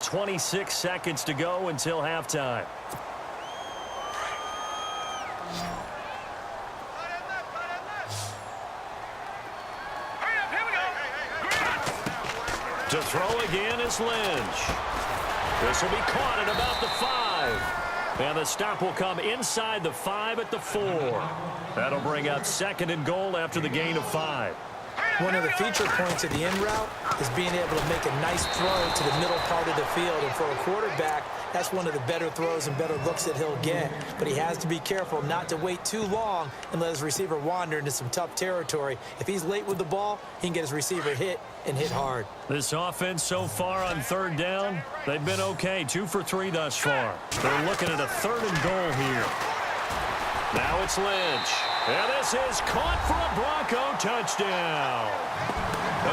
26 seconds to go until halftime. To throw again is Lynch. This will be caught at about the 5. And the stop will come inside the 5 at the 4. That'll bring up 2nd and goal after the gain of 5. One of the feature points of the in route is being able to make a nice throw to the middle part of the field. And for a quarterback, that's one of the better throws and better looks that he'll get. But he has to be careful not to wait too long and let his receiver wander into some tough territory. If he's late with the ball, he can get his receiver hit and hit hard. This offense so far on 3rd down, they've been okay. 2 for 3 thus far. They're looking at a 3rd and goal here. Now it's Lynch. And this is caught for a Bronco touchdown.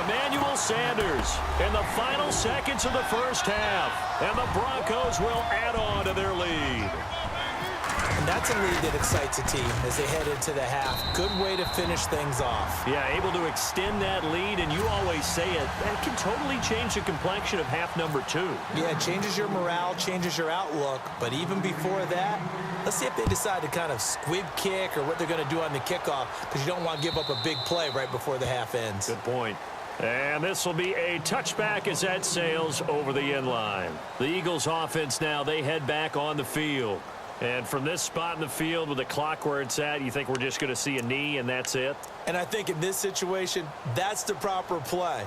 Emmanuel Sanders in the final seconds of the first half. And the Broncos will add on to their lead. And that's a lead that excites a team as they head into the half. Good way to finish things off. Yeah, able to extend that lead, and you always say it, that can totally change the complexion of half number 2. Yeah, it changes your morale, changes your outlook. But even before that, let's see if they decide to kind of squib kick or what they're going to do on the kickoff, because you don't want to give up a big play right before the half ends. Good point. And this will be a touchback as that sails over the end line. The Eagles offense now, they head back on the field. And from this spot in the field with the clock where it's at, you think we're just going to see a knee and that's it? And I think in this situation, that's the proper play.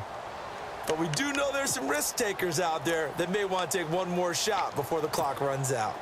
But we do know there's some risk takers out there that may want to take one more shot before the clock runs out.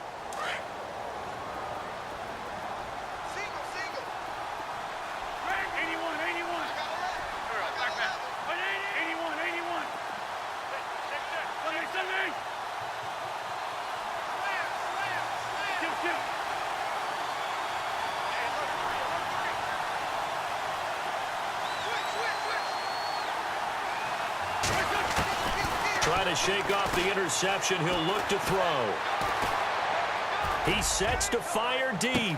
Trying to shake off the interception. He'll look to throw. He sets to fire deep.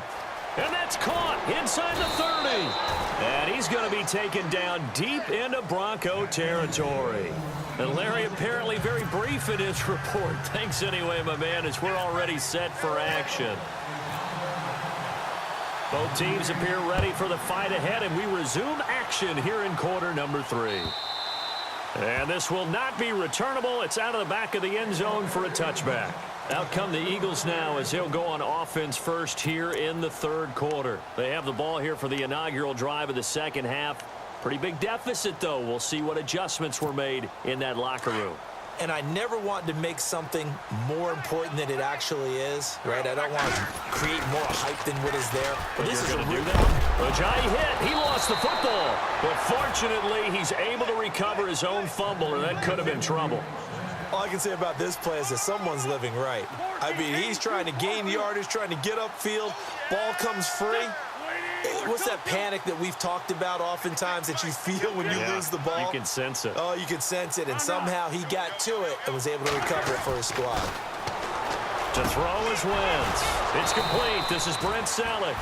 And that's caught inside the 30. And he's going to be taken down deep into Bronco territory. And Larry apparently very brief in his report. Thanks anyway, my man, as we're already set for action. Both teams appear ready for the fight ahead, and we resume action here in quarter number 3. And this will not be returnable. It's out of the back of the end zone for a touchback. Out come the Eagles now as they'll go on offense first here in the 3rd quarter. They have the ball here for the inaugural drive of the 2nd half. Pretty big deficit, though. We'll see what adjustments were made in that locker room. And I never want to make something more important than it actually is, right? I don't want to create more hype than what is there. But this is a real Ajayi hit. He lost the football. But fortunately, he's able to recover his own fumble, or that could have been trouble. All I can say about this play is that someone's living right. I mean, he's trying to gain yardage, trying to get upfield. Ball comes free. What's that panic that we've talked about oftentimes that you feel when you lose the ball? You can sense it. Oh, you can sense it, and somehow he got to it and was able to recover it for his squad. To throw is Wentz. It's complete. This is Brent Selleck.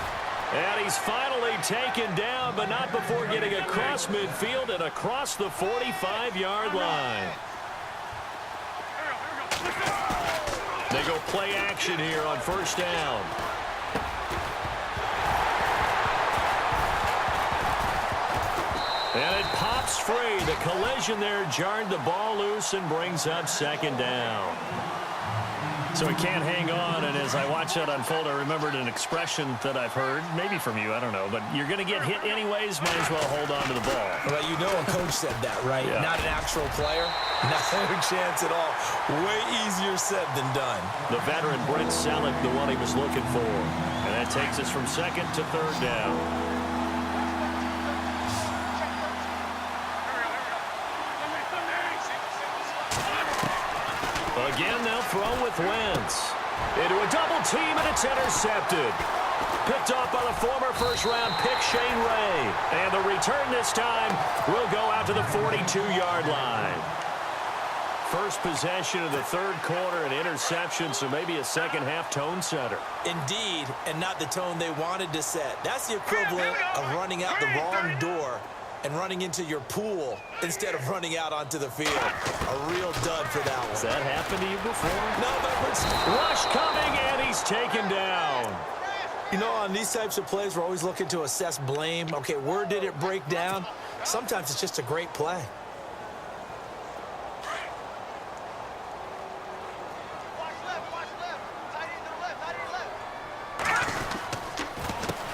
And he's finally taken down, but not before getting across midfield and across the 45-yard line. They go play action here on 1st down. And it pops free. The collision there jarred the ball loose and brings up 2nd down. So he can't hang on, and as I watch that unfold, I remembered an expression that I've heard, maybe from you, I don't know, but you're going to get hit anyways, might as well hold on to the ball. Well, you know a coach said that, right? Yeah. Not an actual player. No chance at all. Way easier said than done. The veteran Brent Selleck, the one he was looking for. And that takes us from 2nd to 3rd down. Again, they'll throw with Wentz. Into a double team, and it's intercepted. Picked off by the former first-round pick, Shane Ray. And the return this time will go out to the 42-yard line. First possession of the 3rd quarter, an interception, so maybe a second-half tone setter. Indeed, and not the tone they wanted to set. That's the equivalent of running out the wrong door and running into your pool instead of running out onto the field. A real dud for that one. Has that happened to you before? No, but it's... Rush coming, and he's taken down. You know, on these types of plays, we're always looking to assess blame. Okay, where did it break down? Sometimes it's just a great play.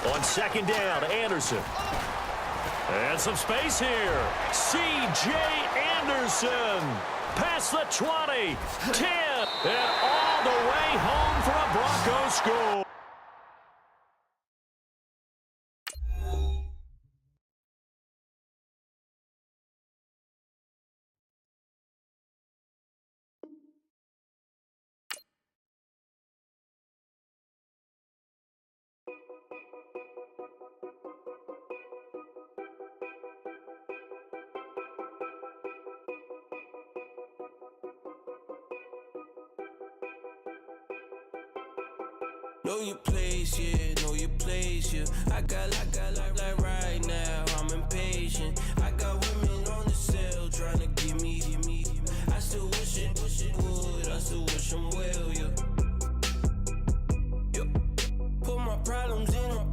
On second down, Anderson. And some space here. C.J. Anderson. Past the 20, 10, and all the way home for a Broncos score. Know your place, yeah, know your place, yeah. I got like right now, I'm impatient. I got women on the cell trying to give me. I still wish it would, I still wish them well, yeah. Put my problems in them.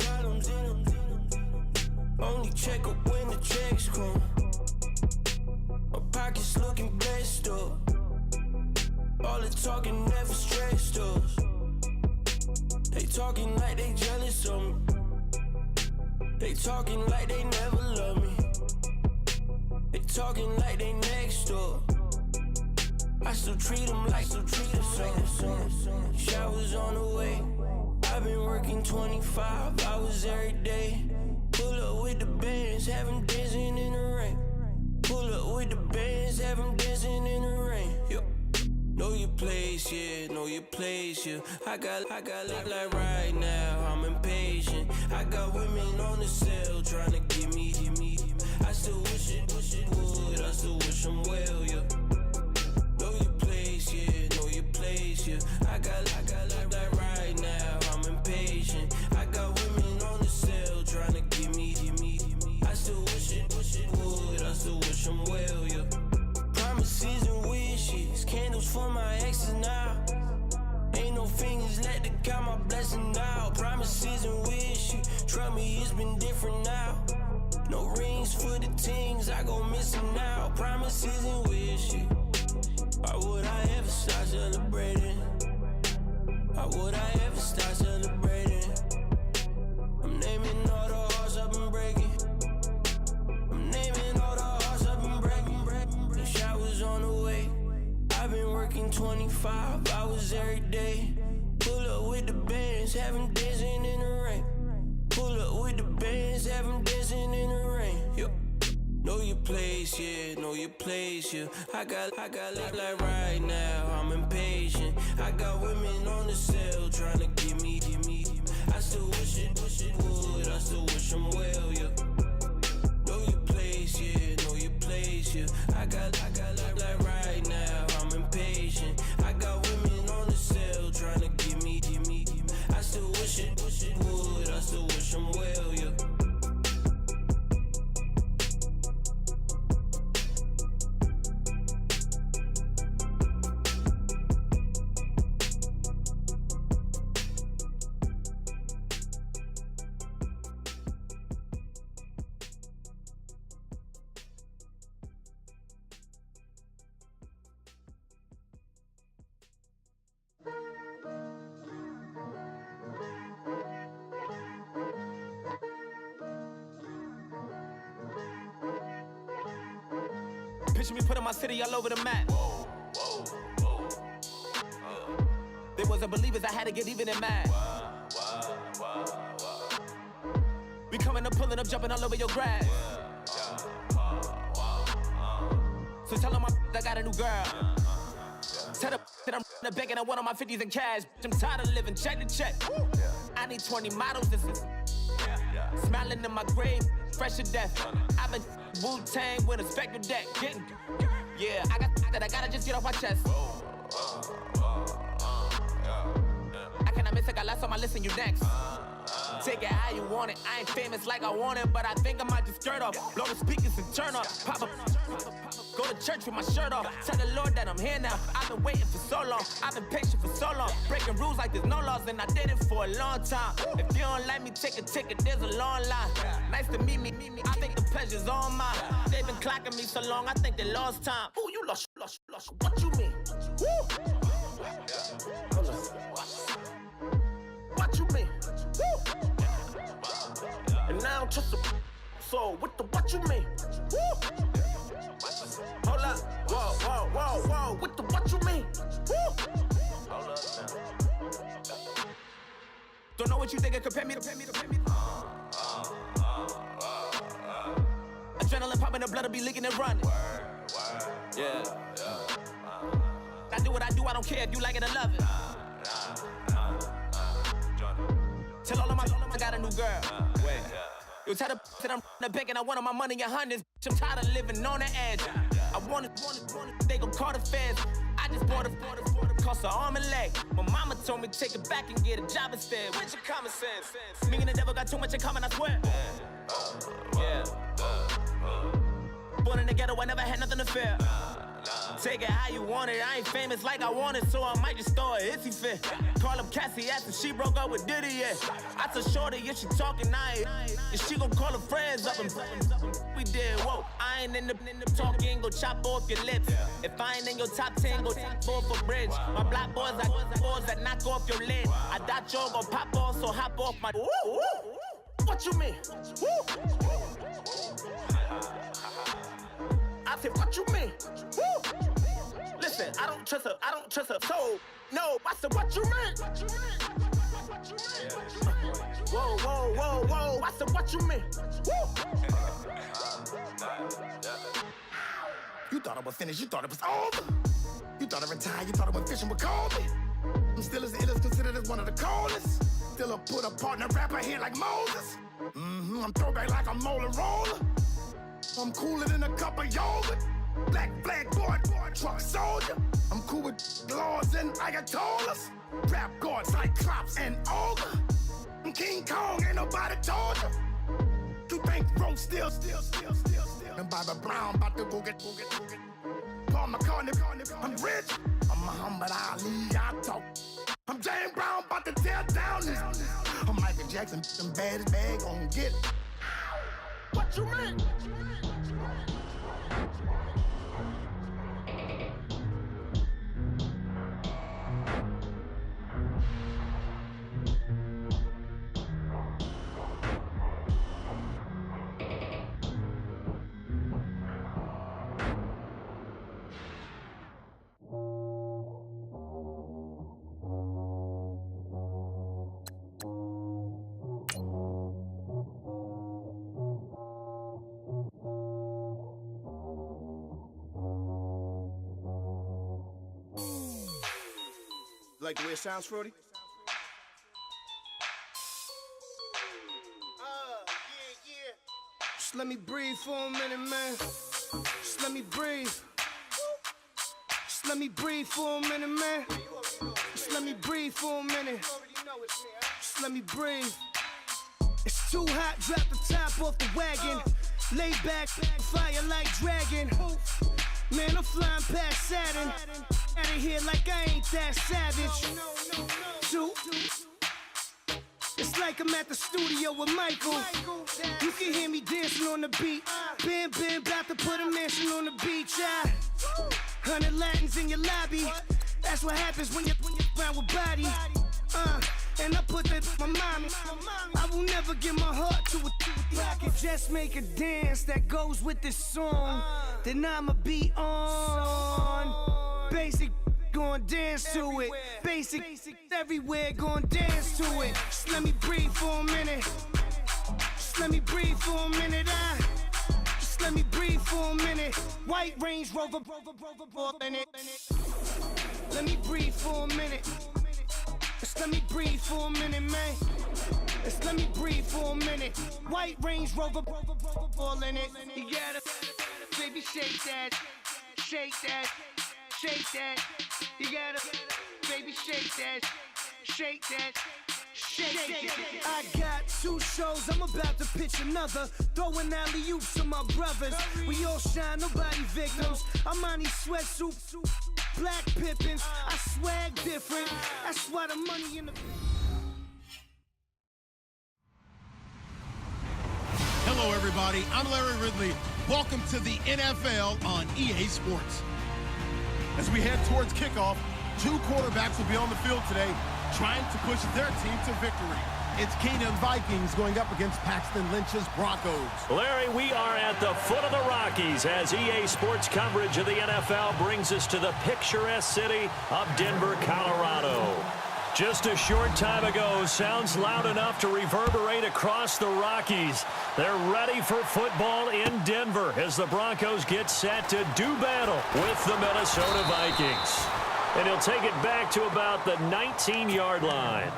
Only check up when the checks come. My pockets looking blessed up. All the talking never stressed us. They talking like they jealous of me. They talking like they never love me. They talking like they next door. I still treat them like something. Showers on the way. I've been working 25 hours every day. Pull up with the bands, have them dancing in the rain. Pull up with the bands, have them dancing in the rain. Yo. Know your place, yeah, know your place, yeah. I got like right now, I'm impatient. I got women on the cell trying to give me. I still wish it would, I still wish them well, yeah. Know your place, yeah, know your place, yeah. I got like right now, I'm impatient. I got women on the cell trying to give me. I still wish it would, I still wish them well, yeah. Promises and wishes, candles for my exes now. Ain't no fingers, let the count my blessing now. Promises and wishes, trust me, it's been different now. No rings for the things, I go missing now. Promises and wishes, why would I ever start celebrating? Why would I ever start celebrating? I'm naming all the hearts I've been breaking. I'm naming all the hearts I've been breaking. The showers on the way. I've been working 25 hours every day. Pull up with the bands, have them dancing in the rain. Pull up with the bands, have them dancing in the rain. Yo. Know your place, yeah, know your place, yeah. I got like right now, I'm impatient. I got women on the cell trying to give me. I still wish it would, I still wish them well, yeah. Know your place, yeah, know your place, yeah. I got like right now, I'm impatient. I got women on the cell trying to give me. I still wish it would, I still wish them well, yeah. Picture me putting my city all over the map. They wasn't believers, I had to get even and mad. We coming up, pulling up, jumping all over your grass. So tell them I got a new girl. Tell them that I'm the bank and I want on my 50s in cash. I'm tired of living check to check. I need 20 models, this is smiling in my grave, fresh to death. I've been Wu-Tang with a spectral deck. Getting, yeah, I gotta just get off my chest. I cannot miss, I got last on my list and you next. Take it how you want it. I ain't famous like I want it, but I think I might just skirt off. Blow the speakers and turn up. Pop up. Go to church with my shirt off. Tell the Lord that I'm here now. I've been waiting for so long. I've been patient for so long. Breaking rules like there's no laws, and I did it for a long time. If you don't like me, take a ticket. There's a long line. Nice to meet me. I think the pleasure's all mine. They've been clocking me so long, I think they lost time. Ooh, you lost. What you mean? Woo! What you mean? Woo! And now I'm just a so what you mean? Woo! Hold up, whoa, what you mean? Woo! Hold up now. Don't know what you think it compare me to. Adrenaline popping, the blood'll be leaking and running. Yeah. I do what I do, I don't care if you like it or love it. Tell all of my I got a new girl. Wait. You tell the that I'm the bank and I want all my money in hundreds. I'm tired of living on the edge. I want it, they gon' call the feds. I just bought it, cost an arm and leg. My mama told me take it back and get a job instead. Where's your common sense? Me and the devil got too much in common, I swear. Yeah. Born in the ghetto, I never had nothing to fear. Take it how you want it. I ain't famous like I want it, so I might just throw a hissy fit. Call up Cassie, asked if she broke up with Diddy, yeah. I told Shorty if she talking, if she gon' call her friends up and we did, whoa. I ain't in the talking, go chop off your lips. If I ain't in your top 10, go top 4 for bridge. My black boys, I got boys that knock off your lid. I thought you gon' pop off, so hop off my. What you mean? I said, what you mean? Woo! Listen, I don't trust her, so, no, I said, what you mean? Whoa, I said, what you mean? Woo! You thought I was finished, you thought it was over. You thought I retired, you thought I went fishing with Kobe. I'm still as ill as considered as one of the coldest. Still a put a partner rapper here like Moses. I'm throwback like a molar roller. I'm cooler than a cup of yogurt. Black flag board, truck soldier. I'm cool with laws and Ayatollahs. Rap god, Cyclops and Olga. I'm King Kong, ain't nobody told you. You think road still. And Bobby Brown about to go get. Paul McCartney, I'm rich. I'm Muhammad Ali, I talk. I'm James Brown, about to tear down this. I'm Michael Jackson, them bad as bad, gon' get it. What you mean? Like the way it sounds, Frody? Yeah. Just let me breathe for a minute, man. Just let me breathe. Just let me breathe for a minute, man. Just let me breathe for a minute. Just let me breathe. It's too hot, drop the top off the wagon. Lay back, fire like dragon. Man, I'm flying past Saturn. Out of here like I ain't that savage. Two. It's like I'm at the studio with Michael. You can hear me dancing on the beat. Bam, about to put a mansion on the beach. 100 Latins in your lobby. That's what happens when you're around with body. And I put that in my mommy. I will never give my heart to a I can just make a dance that goes with this song. Then I'ma be on. Basic, gon' dance to it. Basic, everywhere, gon' dance to it. Just let me breathe for a minute. Just let me breathe for a minute. Just let me breathe for a minute. White Range Rover, in it. Let me breathe for a minute. Just let me breathe for a minute, man. Just let me breathe for a minute. White Range Rover, all in it. You gotta, baby, shake that, shake that, shake that. You gotta, baby, shake that, shake that, I got 2 shows, I'm about to pitch another. Throwing alley-oops to my brothers. We all shine, nobody victims. I'm on these sweatsuits, black Pippins. I swag different. That's why the money in the... Hello, everybody. I'm Larry Ridley. Welcome to the NFL on EA Sports. As we head towards kickoff, 2 quarterbacks will be on the field today trying to push their team to victory. It's Keenan Vikings going up against Paxton Lynch's Broncos. Larry, we are at the foot of the Rockies as EA Sports coverage of the NFL brings us to the picturesque city of Denver, Colorado. Just a short time ago, sounds loud enough to reverberate across the Rockies. They're ready for football in Denver as the Broncos get set to do battle with the Minnesota Vikings. And he'll take it back to about the 19-yard line.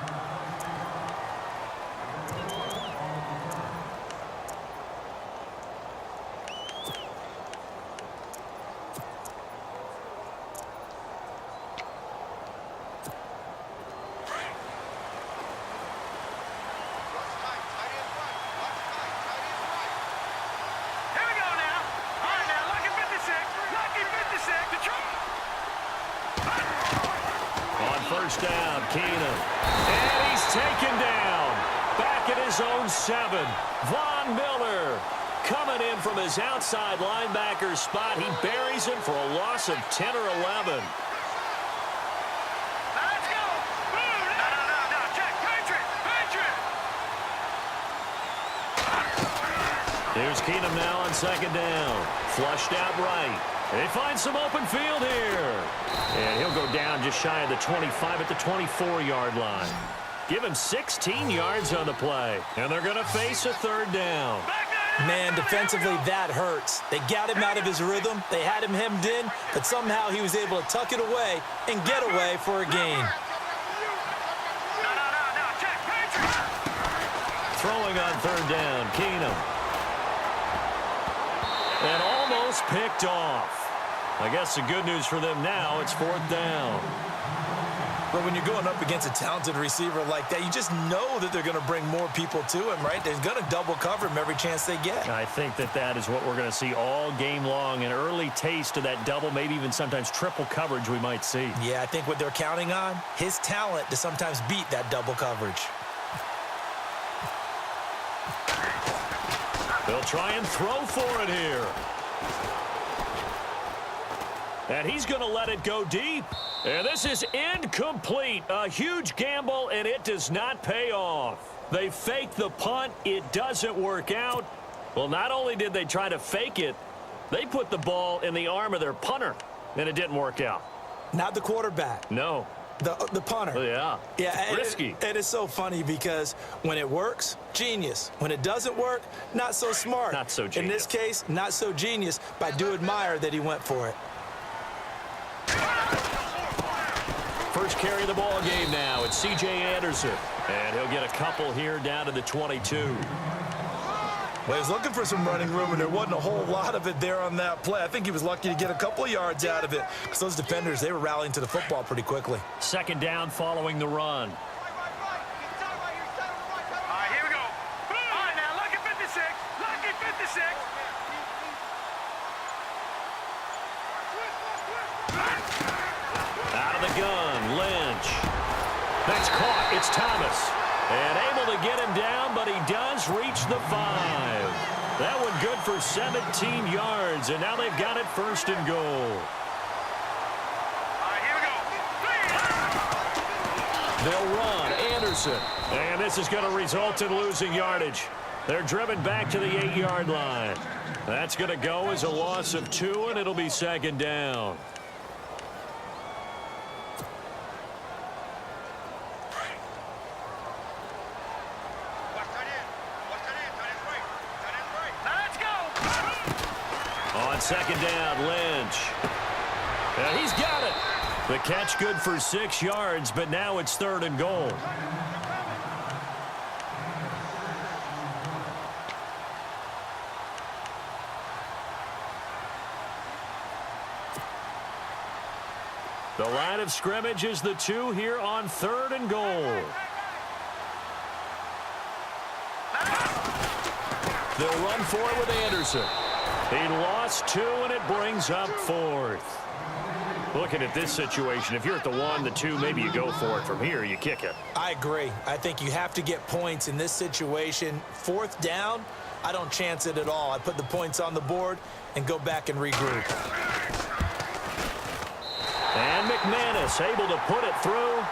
First down, Keenum. And he's taken down. Back at his own 7. Von Miller coming in from his outside linebacker spot. He buries him for a loss of 10 or 11. Let's go. No. Check. Patriot. Here's Keenum now on 2nd down. Flushed out right. They find some open field here. And he'll go down just shy of the 25 at the 24-yard line. Give him 16 yards on the play. And they're going to face a 3rd down. Man, defensively, that hurts. They got him out of his rhythm. They had him hemmed in, but somehow he was able to tuck it away and get away for a gain. No. Check. Patriot. Throwing on 3rd down, Keenum. And almost picked off. I guess the good news for them now, it's 4th down. But when you're going up against a talented receiver like that, you just know that they're going to bring more people to him, right? They're going to double cover him every chance they get. I think that is what we're going to see all game long. An early taste of that double, maybe even sometimes triple coverage we might see. Yeah, I think what they're counting on, his talent to sometimes beat that double coverage. They'll try and throw for it here. And he's going to let it go deep. And this is incomplete. A huge gamble, and it does not pay off. They fake the punt. It doesn't work out. Well, not only did they try to fake it, they put the ball in the arm of their punter, and it didn't work out. Not the quarterback. No. The punter. Yeah. Risky. And it's so funny because when it works, genius. When it doesn't work, not so smart. Not so genius. In this case, not so genius, but I do admire that he went for it. First carry of the ball game now. It's C.J. Anderson. And he'll get a couple here down to the 22. Well, he was looking for some running room, and there wasn't a whole lot of it there on that play. I think he was lucky to get a couple of yards out of it because those defenders, they were rallying to the football pretty quickly. 2nd down following the run. All right, here we go. All right, now, lucky 56. Lucky 56. Out of the gun, Lynch. That's caught. It's Thomas. And able to get him down, but he does reach the 5. That one good for 17 yards, and now they've got it 1st and goal. All right, here we go. They'll run. Anderson. And this is going to result in losing yardage. They're driven back to the 8-yard line. That's going to go as a loss of 2, and it'll be 2nd down. On 2nd down, Lynch. And he's got it. The catch good for 6 yards, but now it's 3rd and goal. The line of scrimmage is the 2 here on 3rd and goal. They'll run for it with Anderson. He lost 2, and it brings up 4th. Looking at this situation, if you're at the 1, the 2, maybe you go for it. From here, you kick it. I agree. I think you have to get points in this situation. 4th down, I don't chance it at all. I put the points on the board and go back and regroup. And McManus able to put it through.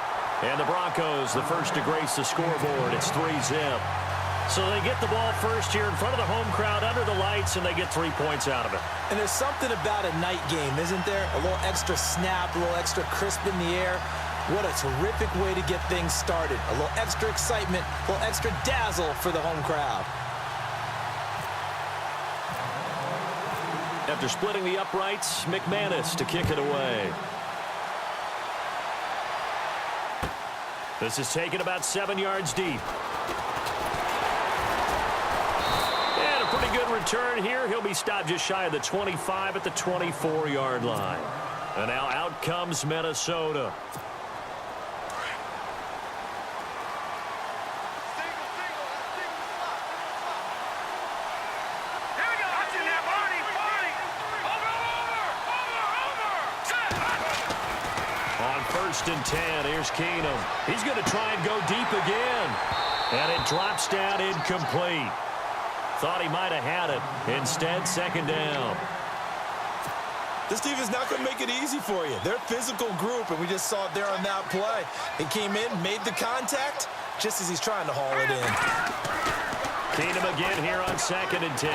And the Broncos, the first to grace the scoreboard. It's 3-zip. So they get the ball first here in front of the home crowd under the lights, and they get 3 points out of it. And there's something about a night game, isn't there? A little extra snap, a little extra crisp in the air. What a terrific way to get things started. A little extra excitement, a little extra dazzle for the home crowd. After splitting the uprights, McManus to kick it away. This is taken about 7 yards deep. And a pretty good return here. He'll be stopped just shy of the 25 at the 24-yard line. And now out comes Minnesota. On 1st and 10, here's Keenum. He's going to try and go deep again. And it drops down incomplete. Thought he might have had it. Instead, 2nd down. This team is not going to make it easy for you. They're a physical group, and we just saw it there on that play. He came in, made the contact, just as he's trying to haul it in. Keenum again here on 2nd and 10.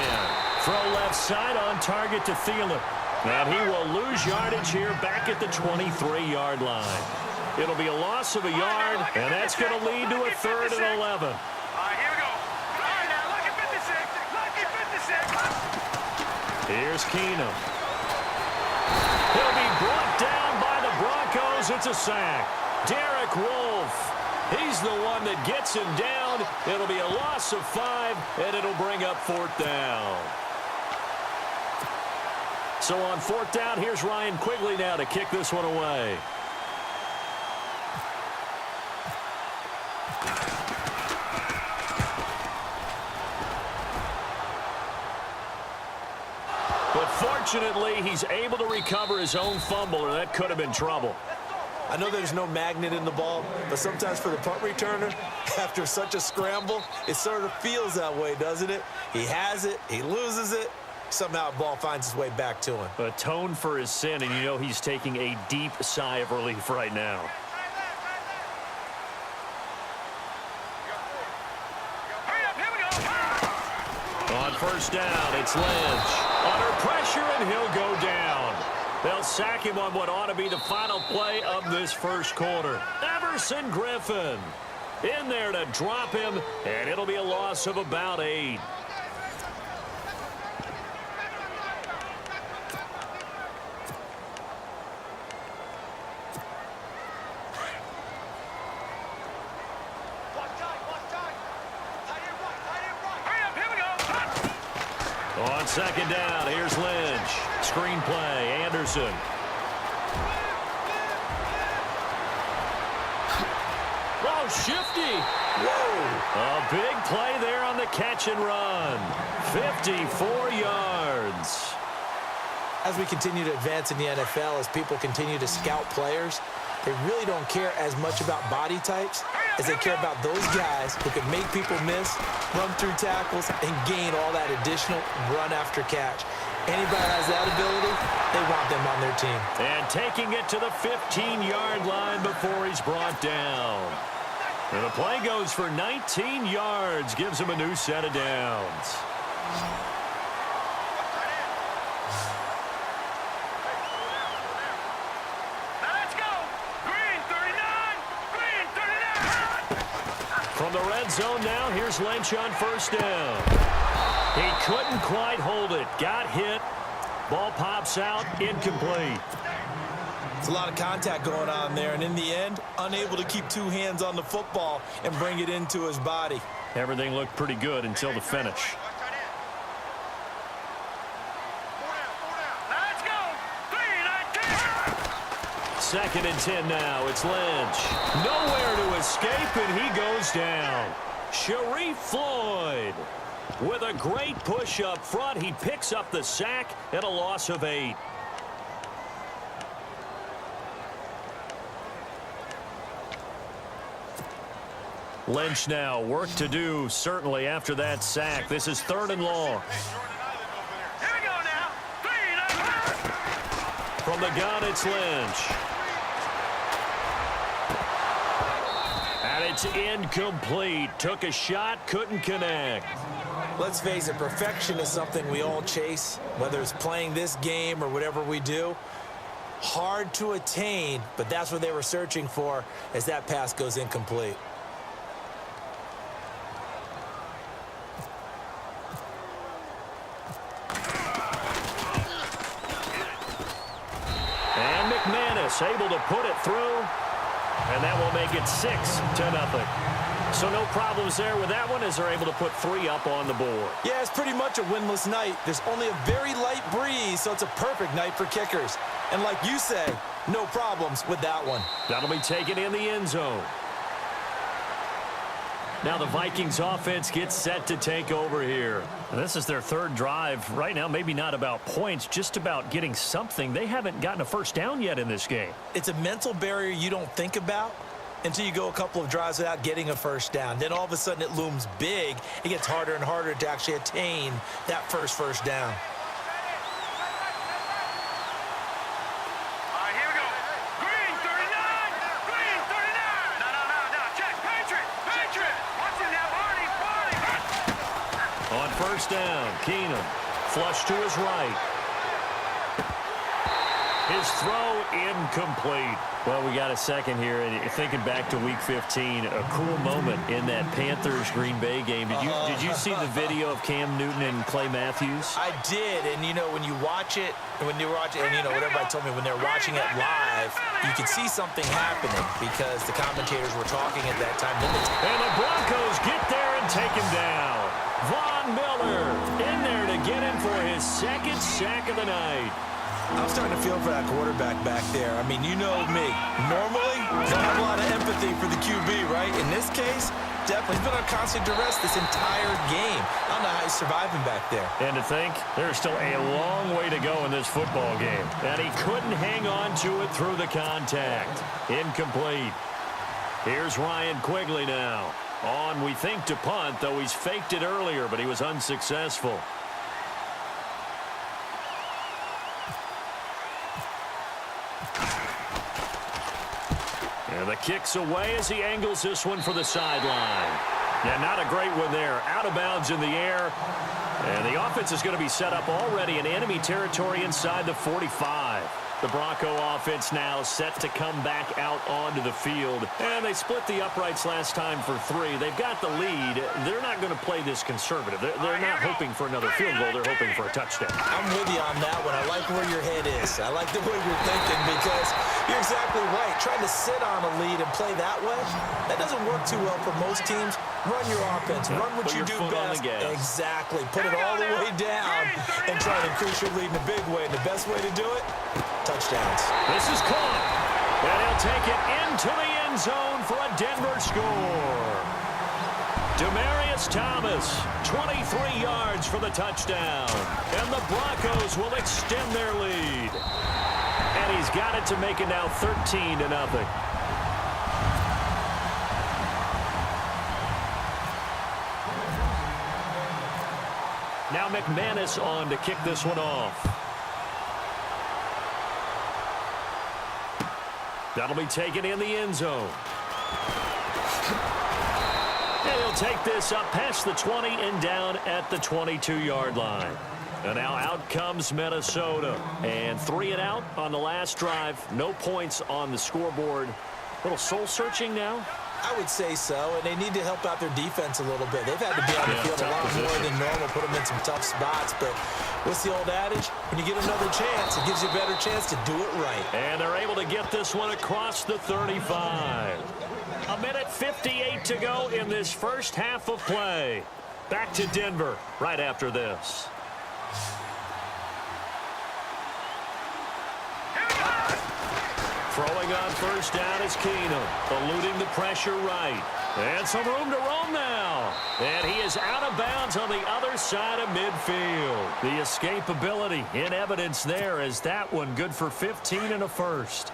Throw left side on target to Thielen. And he will lose yardage here back at the 23-yard line. It'll be a loss of a yard, and that's going to lead to a 3rd and 11. All right, here we go. All right, now, look at 56. Look at 56. Here's Keenum. He'll be brought down by the Broncos. It's a sack. Derek Wolfe. He's the one that gets him down. It'll be a loss of 5, and it'll bring up 4th down. So on 4th down, here's Ryan Quigley now to kick this one away. But fortunately, he's able to recover his own fumble, or that could have been trouble. I know there's no magnet in the ball, but sometimes for the punt returner, after such a scramble, it sort of feels that way, doesn't it? He has it, he loses it, somehow the ball finds its way back to him. Atone for his sin, and you know he's taking a deep sigh of relief right now. Hurry up, here we go. On 1st down, it's Lynch. Under pressure, and he'll go down. They'll sack him on what ought to be the final play of this first quarter. Everson Griffin in there to drop him, and it'll be a loss of about 8. On 2nd down, here's Lynch. Screen play, Anderson. Oh, shifty. Whoa! A big play there on the catch and run. 54 yards. As we continue to advance in the NFL, as people continue to scout players, they really don't care as much about body types as they care about those guys who can make people miss, run through tackles, and gain all that additional run after catch. Anybody has that ability, they want them on their team. And taking it to the 15-yard line before he's brought down. And the play goes for 19 yards, gives him a new set of downs. From the red zone now, here's Lynch on 1st down. He couldn't quite hold it. Got hit. Ball pops out. Incomplete. It's a lot of contact going on there, and in the end, unable to keep 2 hands on the football and bring it into his body. Everything looked pretty good until the finish. Let's go. 2nd and 10 now. It's Lynch. Nowhere to escape, and he goes down. Sharif Floyd. With a great push up front, he picks up the sack and a loss of 8. Lynch now, work to do, certainly after that sack. This is 3rd and long. Here we go now. 3. From the gun, it's Lynch. And it's incomplete. Took a shot, couldn't connect. Let's face it, perfection is something we all chase, whether it's playing this game or whatever we do. Hard to attain, but that's what they were searching for as that pass goes incomplete. And McManus able to put it through, and that will make it 6-0. So no problems there with that one as they're able to put 3 up on the board. Yeah, it's pretty much a winless night. There's only a very light breeze, so it's a perfect night for kickers. And like you say, no problems with that one. That'll be taken in the end zone. Now the Vikings offense gets set to take over here. And this is their 3rd drive. Right now, maybe not about points, just about getting something. They haven't gotten a first down yet in this game. It's a mental barrier you don't think about until you go a couple of drives without getting a first down. Then all of a sudden it looms big. It gets harder and harder to actually attain that first down. All right, here we go. Green 39. Green 39. No. Check. Patriot. Watch it now, Barney. On first down, Keenum. Flush to his right. His throw incomplete. Well, we got a second here, and thinking back to Week 15, a cool moment in that Panthers-Green Bay game. Did you see the video of Cam Newton and Clay Matthews? I did, and when you watch it, and what everybody told me when they're watching it live, you can see something happening because the commentators were talking at that time. And the Broncos get there and take him down. Von Miller in there to get him for his 2nd sack of the night. I'm starting to feel for that quarterback back there. I mean, you know me. Normally, I have a lot of empathy for the QB, right? In this case, definitely. He's been on constant duress this entire game. I don't know how he's surviving back there. And to think, there's still a long way to go in this football game. And he couldn't hang on to it through the contact. Incomplete. Here's Ryan Quigley now. On, we think, to punt, though he's faked it earlier, but he was unsuccessful. And the kick's away as he angles this one for the sideline. Yeah, not a great one there. Out of bounds in the air. And the offense is going to be set up already in enemy territory inside the 45. The Bronco offense now set to come back out onto the field. And they split the uprights last time for 3. They've got the lead. They're not going to play this conservative. They're not hoping for another field goal. They're hoping for a touchdown. I'm with you on that one. I like where your head is. I like the way you're thinking because you're exactly right. Trying to sit on a lead and play that way, that doesn't work too well for most teams. Run your offense. Run what you do best. Exactly. Put it all the way down and try to increase your lead in a big way. And the best way to do it, touchdowns. This is caught. And he'll take it into the end zone for a Denver score. Demaryius Thomas, 23 yards for the touchdown. And the Broncos will extend their lead. And he's got it to make it now 13-0. Now McManus on to kick this one off. That'll be taken in the end zone. And he'll take this up past the 20 and down at the 22-yard line. And now out comes Minnesota. And 3 and out on the last drive. No points on the scoreboard. A little soul-searching now? I would say so, and they need to help out their defense a little bit. They've had to be on the field a lot more than normal, put them in some tough spots. But what's the old adage? When you get another chance, it gives you a better chance to do it right. And they're able to get this one across the 35. 1:58 to go in this first half of play. Back to Denver right after this. Throwing on first down is Keenum, eluding the pressure right. And some room to roam now. And he is out of bounds on the other side of midfield. The escapability in evidence there as that one good for 15 and a first.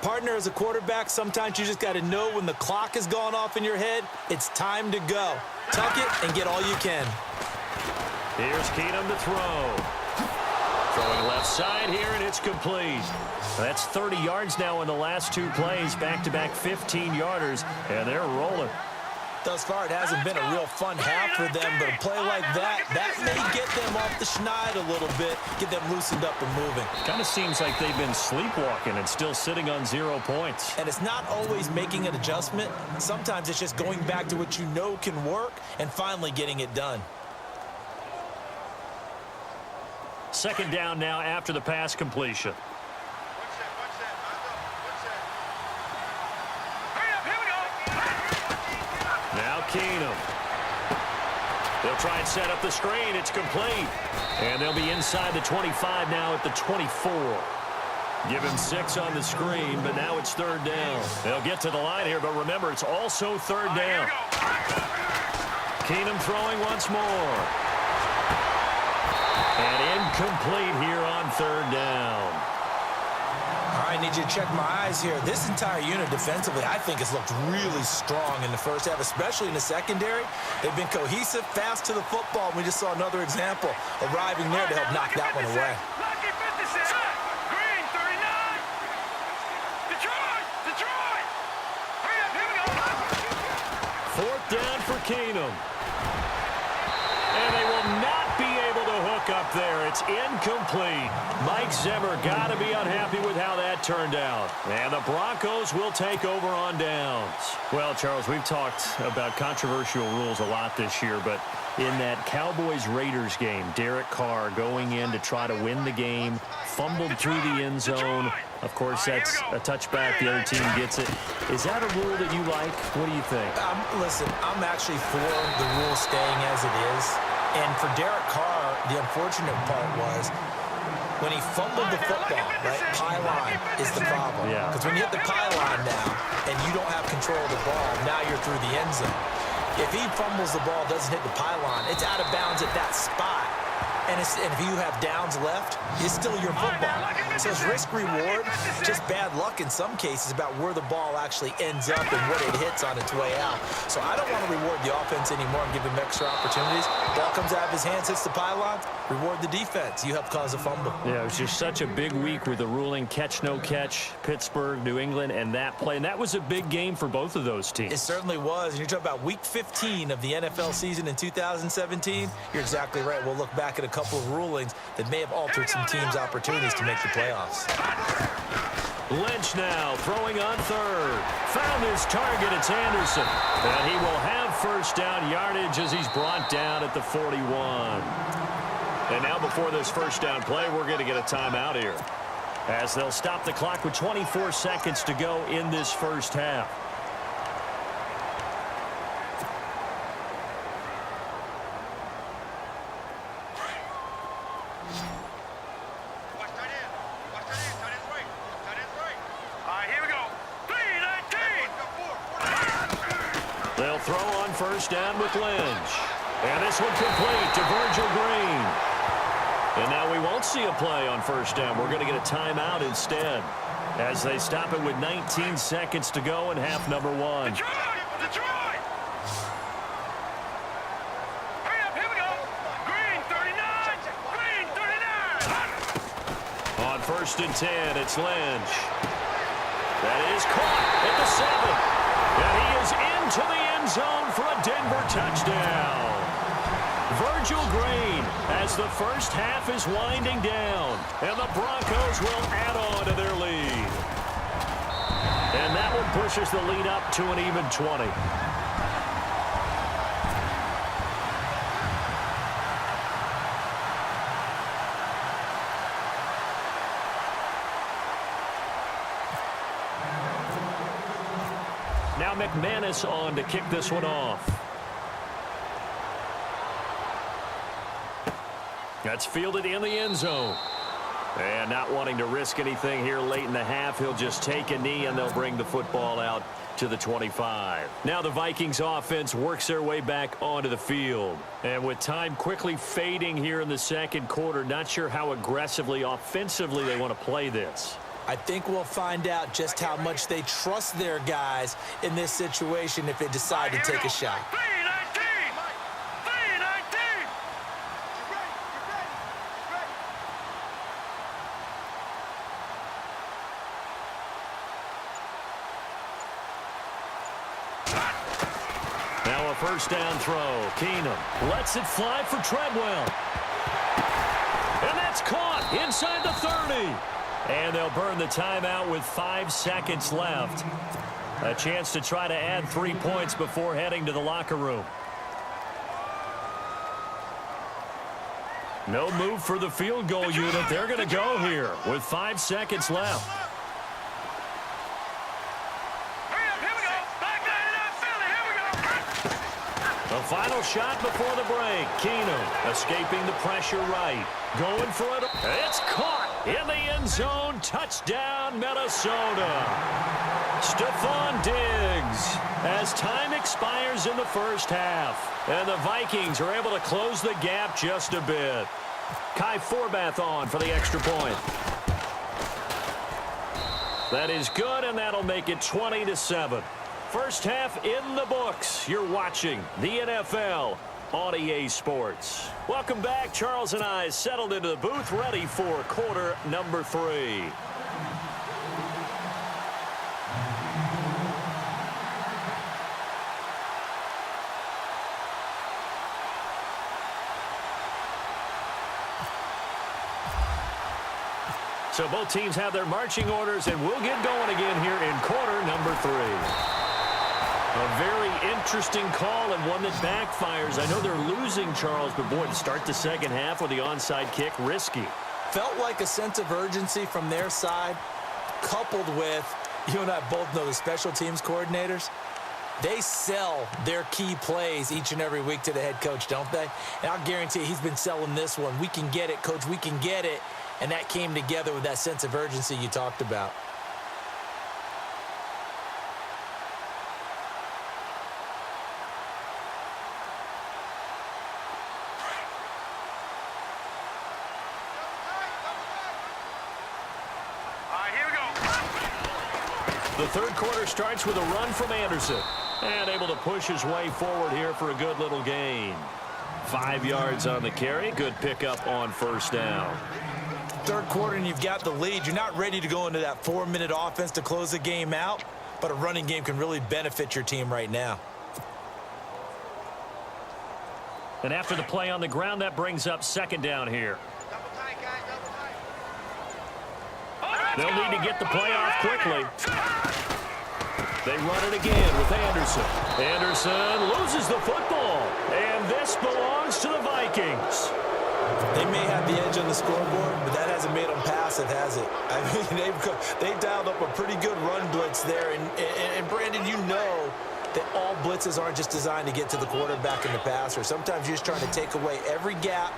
Partner, as a quarterback, sometimes you just got to know when the clock has gone off in your head, it's time to go. Tuck it and get all you can. Here's Keenum to throw. Throwing left side here, and it's complete. That's 30 yards now in the last two plays, back-to-back 15-yarders, and they're rolling. Thus far, it hasn't been a real fun half for them, but a play like that may get them off the schneid a little bit, get them loosened up and moving. Kind of seems like they've been sleepwalking and still sitting on 0 points. And it's not always making an adjustment. Sometimes it's just going back to what you know can work and finally getting it done. Second down now after the pass completion. Now Keenum. They'll try and set up the screen. It's complete. And they'll be inside the 25 now at the 24. Give him 6 on the screen, but now it's third down. They'll get to the line here, but remember, it's also third down. Keenum throwing once more. And incomplete here on third down. All right, I need you to check my eyes here. This entire unit defensively, I think, has looked really strong in the first half, especially in the secondary. They've been cohesive, fast to the football. We just saw another example arriving there to help knock that one away. Green, 39. Detroit. Hurry up, here we go. Fourth down for Keenum. And they will not be able to hook up there. It's incomplete. Mike Zimmer got to be unhappy with how that turned out. And the Broncos will take over on downs. Well, Charles, we've talked about controversial rules a lot this year, but in that Cowboys-Raiders game, Derek Carr going in to try to win the game, fumbled through the end zone. Of course, that's a touchback. The other team gets it. Is that a rule that you like? What do you think? Listen, I'm actually for the rule staying as it is. And for Derek Carr, the unfortunate part was when he fumbled the football, right? Pylon is the problem. Yeah. Because when you hit the pylon now and you don't have control of the ball, now you're through the end zone. If he fumbles the ball, doesn't hit the pylon, it's out of bounds at that spot. And if you have downs left, it's still your football. So it's risk-reward, just bad luck in some cases about where the ball actually ends up and what it hits on its way out. So I don't want to reward the offense anymore and give him extra opportunities. Ball comes out of his hands, hits the pylon, reward the defense. You help cause a fumble. Yeah, it was just such a big week with the ruling catch, no catch, Pittsburgh, New England, and that play. And that was a big game for both of those teams. It certainly was. And you're talking about week 15 of the NFL season in 2017. You're exactly right. We'll look back at a couple of rulings that may have altered some teams' opportunities to make the playoffs. Lynch now throwing on third. Found his target. It's Anderson. And he will have first down yardage as he's brought down at the 41. And now before this first down play, we're going to get a timeout here, as they'll stop the clock with 24 seconds to go in this first half. They'll throw on first down with Lynch. And this one complete to Virgil Green. And now we won't see a play on first down. We're going to get a timeout instead, as they stop it with 19 seconds to go in half number one. Detroit! Hurry up, here we go. Green, 39. Green, 39. On first and 10, it's Lynch. That is caught at the 7. And he is into the end zone for a Denver touchdown. Virgil Green, as the first half is winding down, and the Broncos will add on to their lead. And that one pushes the lead up to an even 20. Now McManus on to kick this one off. That's fielded in the end zone. And not wanting to risk anything here late in the half, he'll just take a knee and they'll bring the football out to the 25. Now the Vikings offense works their way back onto the field. And with time quickly fading here in the second quarter, not sure how aggressively, offensively they want to play this. I think we'll find out just how much they trust their guys in this situation if they decide to take a shot. Now a first down throw. Keenum lets it fly for Treadwell. And that's caught inside the 30. And they'll burn the timeout with 5 seconds left. A chance to try to add 3 points before heading to the locker room. No move for the field goal unit. They're going to go here with 5 seconds left. The final shot before the break. Keenum escaping the pressure right. Going for it. It's caught in the end zone. Touchdown, Minnesota. Stephon Diggs as time expires in the first half. And the Vikings are able to close the gap just a bit. Kai Forbath on for the extra point. That is good, and that'll make it 20-7. First half in the books. You're watching the NFL on EA Sports. Welcome back. Charles and I settled into the booth, ready for quarter number 3. So both teams have their marching orders, and we'll get going again here in quarter number 3. A very interesting call and one that backfires. I know they're losing, Charles, but boy, to start the second half with the onside kick, risky. Felt like a sense of urgency from their side, coupled with, you and I both know the special teams coordinators, they sell their key plays each and every week to the head coach, don't they? And I'll guarantee he's been selling this one. We can get it, coach, we can get it. And that came together with that sense of urgency you talked about. The third quarter starts with a run from Anderson. And able to push his way forward here for a good little gain. 5 yards on the carry. Good pickup on first down. Third quarter and you've got the lead. You're not ready to go into that 4-minute offense to close the game out, but a running game can really benefit your team right now. And after the play on the ground, that brings up second down here. They'll need to get the play off quickly. They run it again with Anderson. Anderson loses the football. And this belongs to the Vikings. They may have the edge on the scoreboard, but that hasn't made them passive, has it? I mean, they've dialed up a pretty good run blitz there. And Brandon, you know that all blitzes aren't just designed to get to the quarterback and the passer. Sometimes you're just trying to take away every gap,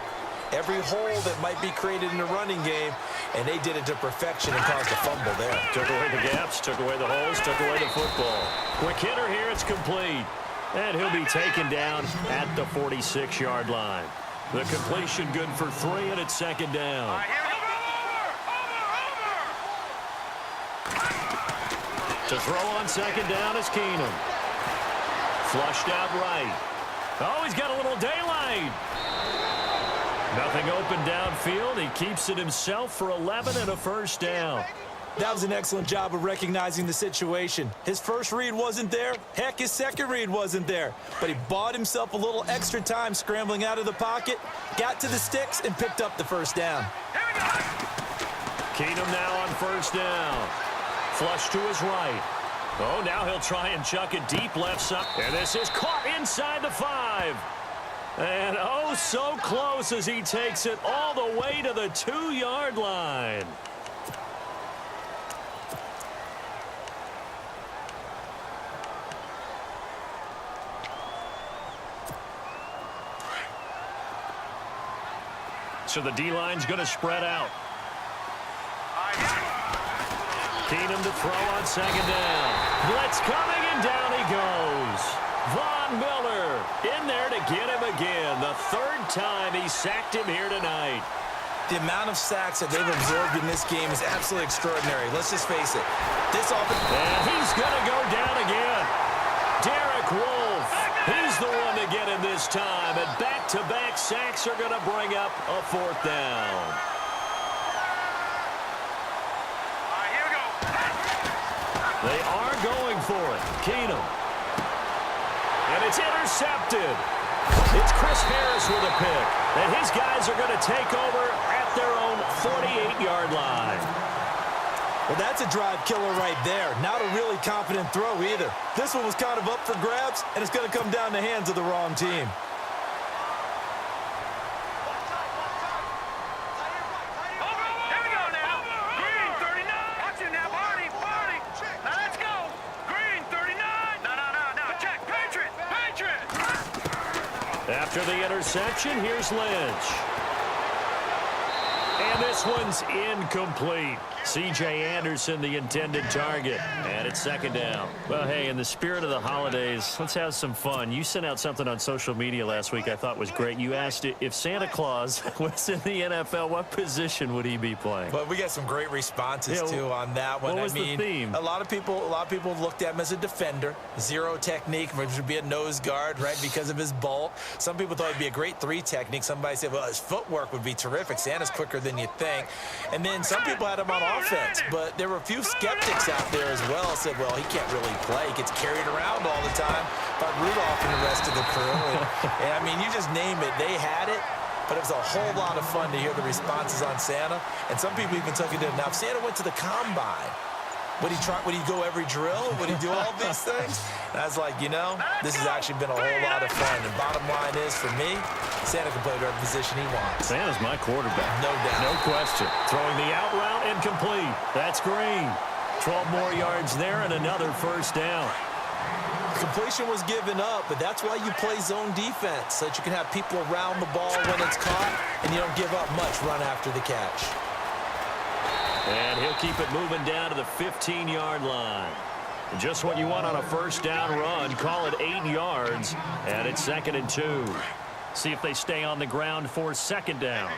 every hole that might be created in the running game, and they did it to perfection and caused a fumble there. Took away the gaps, took away the holes, took away the football. Quick hitter here, it's complete. And he'll be taken down at the 46-yard line. The completion good for 3, and it's second down. To throw on second down is Keenum. Flushed out right. Oh, he's got a little daylight. Nothing open downfield. He keeps it himself for 11 and a first down. That was an excellent job of recognizing the situation. His first read wasn't there. Heck, his second read wasn't there. But he bought himself a little extra time scrambling out of the pocket, got to the sticks, and picked up the first down. Keenum now on first down. Flush to his right. Oh, now he'll try and chuck it deep left side. And this is caught inside the 5. And oh, so close as he takes it all the way to the 2-yard line. So the D-line's going to spread out. Keenum to throw on second down. Blitz coming, and down he goes. Von Miller in there to get him again. The third time he sacked him here tonight. The amount of sacks that they've absorbed in this game is absolutely extraordinary. Let's just face it. This offense... And he's going to go down again. Derek Wolfe, he's the one to get him this time. And back-to-back sacks are going to bring up a fourth down. Here we go. They are going for it. Keenum. And it's intercepted. It's Chris Harris with a pick. And his guys are going to take over at their own 48-yard line. Well, that's a drive killer right there. Not a really confident throw either. This one was kind of up for grabs, and it's going to come down the hands of the wrong team. Here we go now. Green, 39. Watch it now, Barney. Now let's go. Green, 39. No. Check. Patriot. After the interception, here's Lynch. And this one's incomplete. C.J. Anderson, the intended target. And it's second down. Well, hey, in the spirit of the holidays, let's have some fun. You sent out something on social media last week I thought was great. You asked if Santa Claus was in the NFL, what position would he be playing? Well, we got some great responses, too, on that one. What was the theme? A lot of people looked at him as a defender. Zero technique, which would be a nose guard, right, because of his bulk. Some people thought it'd be a great three technique. Somebody said, well, his footwork would be terrific. Santa's quicker than you think. And then some people had him on offense, but there were a few skeptics out there as well. Said, well, he can't really play. He gets carried around all the time by Rudolph and the rest of the crew. And I mean, you just name it. They had it, but it was a whole lot of fun to hear the responses on Santa. And some people even took it to him. Now, if Santa went to the combine, would he go every drill? Would he do all these things? And I was like, this has actually been a whole lot of fun. And bottom line is, for me, Santa can play whatever position he wants. Santa's my quarterback. No doubt. No question. Throwing the out route incomplete. That's Green. 12 more yards there and another first down. Completion was given up, but that's why you play zone defense, so that you can have people around the ball when it's caught, and you don't give up much run after the catch. And he'll keep it moving down to the 15-yard line. Just what you want on a first down run. Call it 8 yards, and it's 2nd and 2. See if they stay on the ground for second down.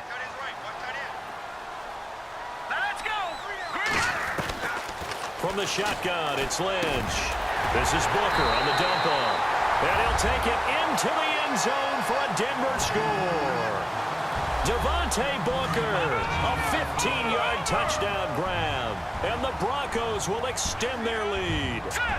From the shotgun, it's Lynch. This is Booker on the dump off. And he'll take it into the end zone for a Denver score. Devontae Booker, a 15-yard touchdown grab. And the Broncos will extend their lead. Detroit!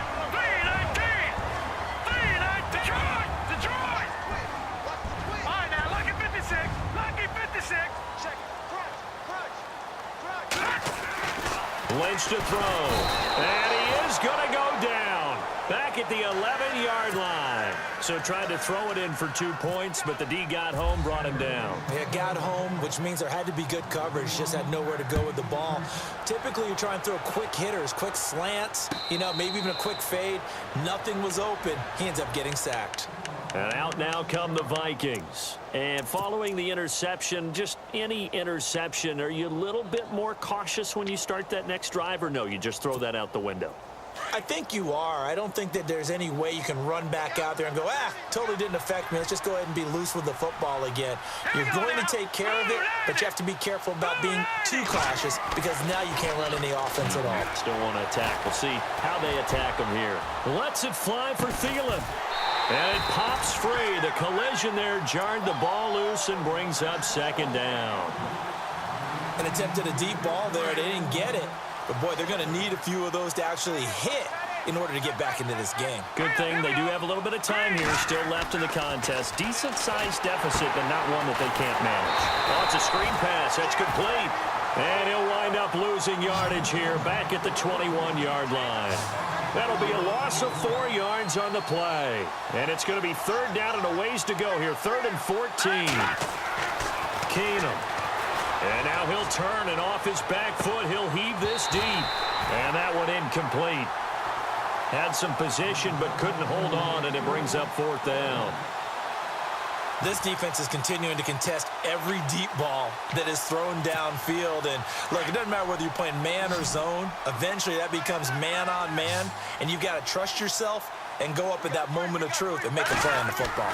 All right, now, lucky 56. Lucky 56. Check. Lynch to throw. And he is going to go down. Back at the 11-yard line. So tried to throw it in for 2 points, but the D got home, brought him down. Yeah, got home, which means there had to be good coverage. Just had nowhere to go with the ball. Typically, you're trying to throw quick hitters, quick slants, maybe even a quick fade. Nothing was open. He ends up getting sacked. And out now come the Vikings. And following the interception, just any interception, are you a little bit more cautious when you start that next drive, or no, you just throw that out the window? I think you are. I don't think that there's any way you can run back out there and go, totally didn't affect me. Let's just go ahead and be loose with the football again. You're going to take care of it, but you have to be careful about being too cautious because now you can't run any offense at all. Still want to attack. We'll see how they attack him here. Lets it fly for Thielen. And it pops free. The collision there jarred the ball loose and brings up second down. An attempt at a deep ball there. They didn't get it. But, boy, they're going to need a few of those to actually hit in order to get back into this game. Good thing they do have a little bit of time here still left in the contest. Decent-sized deficit, but not one that they can't manage. Oh, it's a screen pass. That's complete. And he'll wind up losing yardage here back at the 21-yard line. That'll be a loss of 4 yards on the play. And it's going to be third down and a ways to go here. 3rd and 14. Keenum. And now he'll turn, and off his back foot, he'll heave this deep. And that one incomplete. Had some position, but couldn't hold on, and it brings up 4th down. This defense is continuing to contest every deep ball that is thrown downfield. And, look, it doesn't matter whether you're playing man or zone. Eventually, that becomes man-on-man, and you've got to trust yourself and go up at that moment of truth and make a play on the football.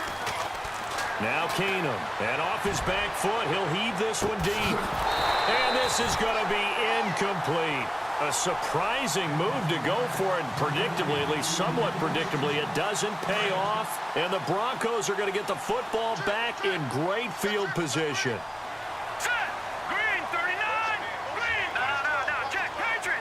Now Keenum, and off his back foot, he'll heave this one deep. And this is going to be incomplete. A surprising move to go for it, predictably, at least somewhat predictably, it doesn't pay off. And the Broncos are going to get the football back in great field position. Set. Green 39. Green. No. Check. Patriot.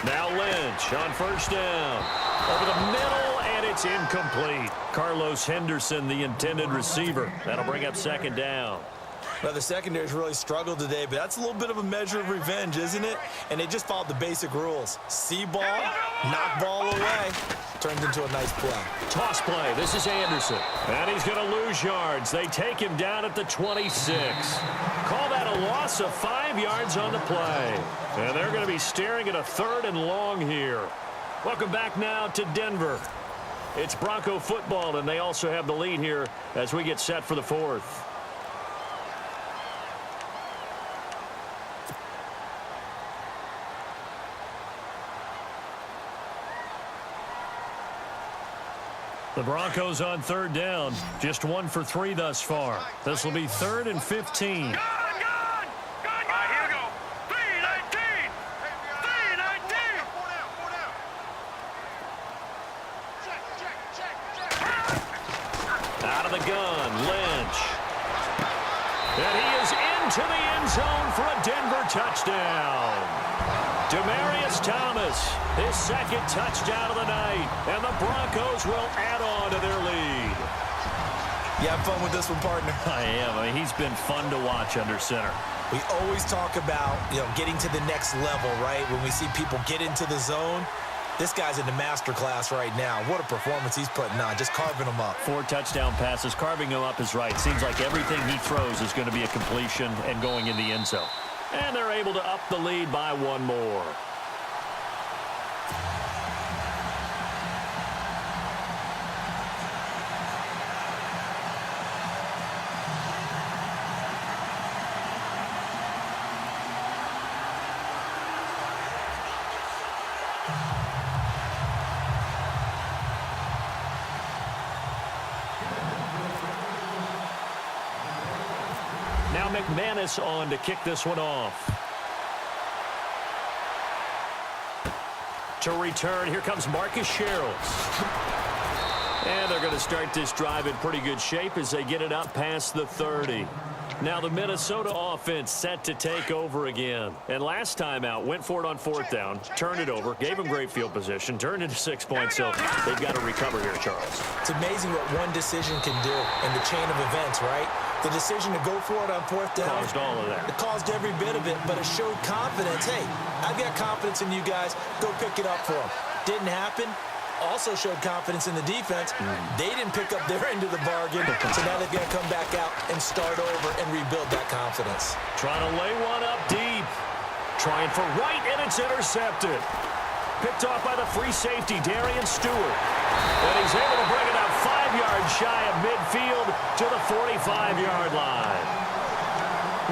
Now Lynch on first down. Over the middle, and it's incomplete. Carlos Henderson, the intended receiver. That'll bring up second down. Now, the secondary's really struggled today, but that's a little bit of a measure of revenge, isn't it? And they just followed the basic rules. See ball, knock ball away. Turns into a nice play. Toss play. This is Anderson. And he's going to lose yards. They take him down at the 26. Call that a loss of 5 yards on the play. And they're going to be staring at a 3rd and long here. Welcome back now to Denver. It's Bronco football, and they also have the lead here as we get set for the 4th. The Broncos on 3rd down. Just 1 for 3 thus far. This will be 3rd and 15. Gone. All right, here we go. 319. 319. Out of the gun, Lynch. And he is into the end zone for a Denver touchdown. Demaryius Thomas, his 2nd touchdown of the night, and the Broncos will add on to their lead. You have fun with this one, partner? I am. I mean, he's been fun to watch under center. We always talk about, getting to the next level, right? When we see people get into the zone, this guy's in the master class right now. What a performance he's putting on, just carving them up. 4 touchdown passes, carving him up is right. Seems like everything he throws is going to be a completion and going in the end zone. And they're able to up the lead by 1 more. Now McManus on to kick this one off. To return, here comes Marcus Sherrills. And they're going to start this drive in pretty good shape as they get it up past the 30. Now the Minnesota offense set to take over again. And last time out, went for it on 4th down, turned it over, gave them great field position, turned into 6 points, so they've got to recover here, Charles. It's amazing what one decision can do in the chain of events, right? The decision to go for it on 4th down. Caused all of that. It caused every bit of it, but it showed confidence. Hey, I've got confidence in you guys. Go pick it up for them. Didn't happen. Also showed confidence in the defense. They didn't pick up their end of the bargain, so now they've got to come back out and start over and rebuild that confidence. Trying to lay one up deep. Trying for right, and it's intercepted. Picked off by the free safety, Darian Stewart. And he's able to bring it up 5 yards shy of midfield to the 45-yard line.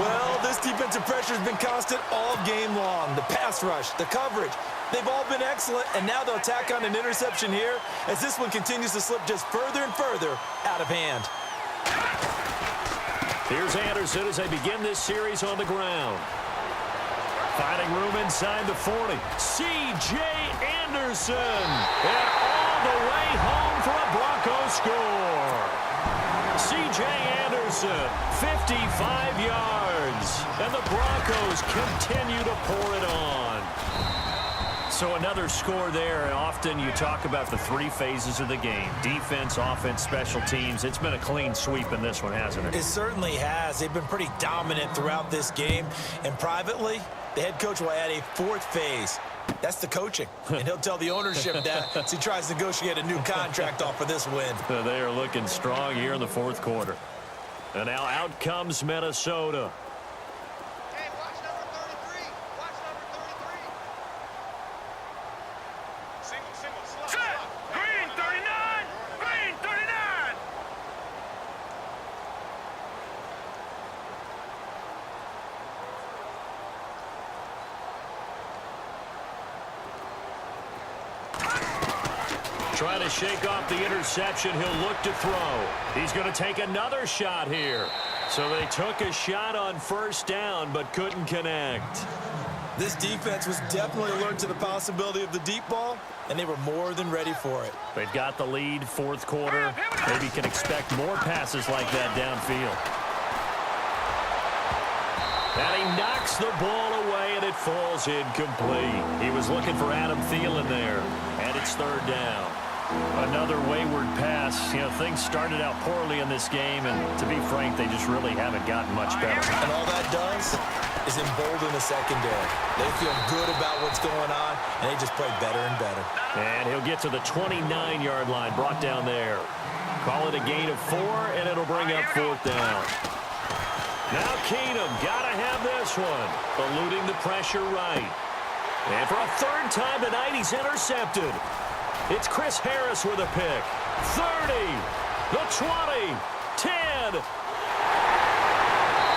Well, this defensive pressure has been constant all game long. The pass rush, the coverage, they've all been excellent, and now they'll tack on an interception here as this one continues to slip just further and further out of hand. Here's Anderson as they begin this series on the ground. Finding room inside the 40. C.J. Anderson. And all the way home for a Bronco score. C.J. Anderson, 55 yards. And the Broncos continue to pour it on. So another score there, and often you talk about the 3 phases of the game. Defense, offense, special teams. It's been a clean sweep in this one, hasn't it? It certainly has. They've been pretty dominant throughout this game. And privately, the head coach will add a 4th phase. That's the coaching. And he'll tell the ownership that as he tries to negotiate a new contract off of this win. They are looking strong here in the 4th quarter. And now out comes Minnesota. Hey, watch number 33. Watch number 33. Single, Set. Green 39. Green Trying to shake off the interception. He'll look to throw. He's going to take another shot here. So they took a shot on first down but couldn't connect. This defense was definitely alert to the possibility of the deep ball, and they were more than ready for it. They've got the lead, fourth quarter. Maybe can expect more passes like that downfield. And he knocks the ball away, and it falls incomplete. He was looking for Adam Thielen there, and it's third down. Another wayward pass. You know, things started out poorly in this game, and to be frank, they just really haven't gotten much better. And all that does is embolden the secondary. They feel good about what's going on, and they just play better and better. And he'll get to the 29-yard line, brought down there. Call it a gain of 4, and it'll bring up fourth down. Now Keenum, gotta have this one. Eluding the pressure right. And for a third time tonight, he's intercepted. It's Chris Harris with a pick. 30, the 20, 10.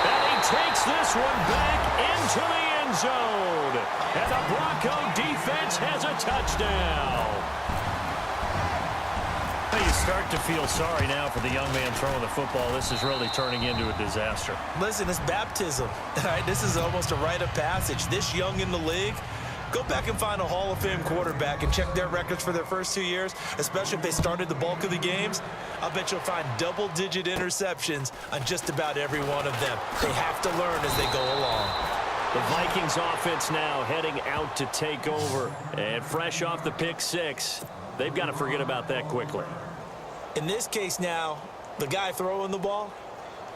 And he takes this one back into the end zone. And the Bronco defense has a touchdown. You start to feel sorry now for the young man throwing the football. This is really turning into a disaster. Listen, it's baptism. All right, this is almost a rite of passage. This young in the league, go back and find a Hall of Fame quarterback and check their records for their first 2 years, especially if they started the bulk of the games. I'll bet you'll find double-digit interceptions on just about every one of them. They have to learn as they go along. The Vikings offense now heading out to take over. And fresh off the pick six, they've got to forget about that quickly. In this case now, the guy throwing the ball,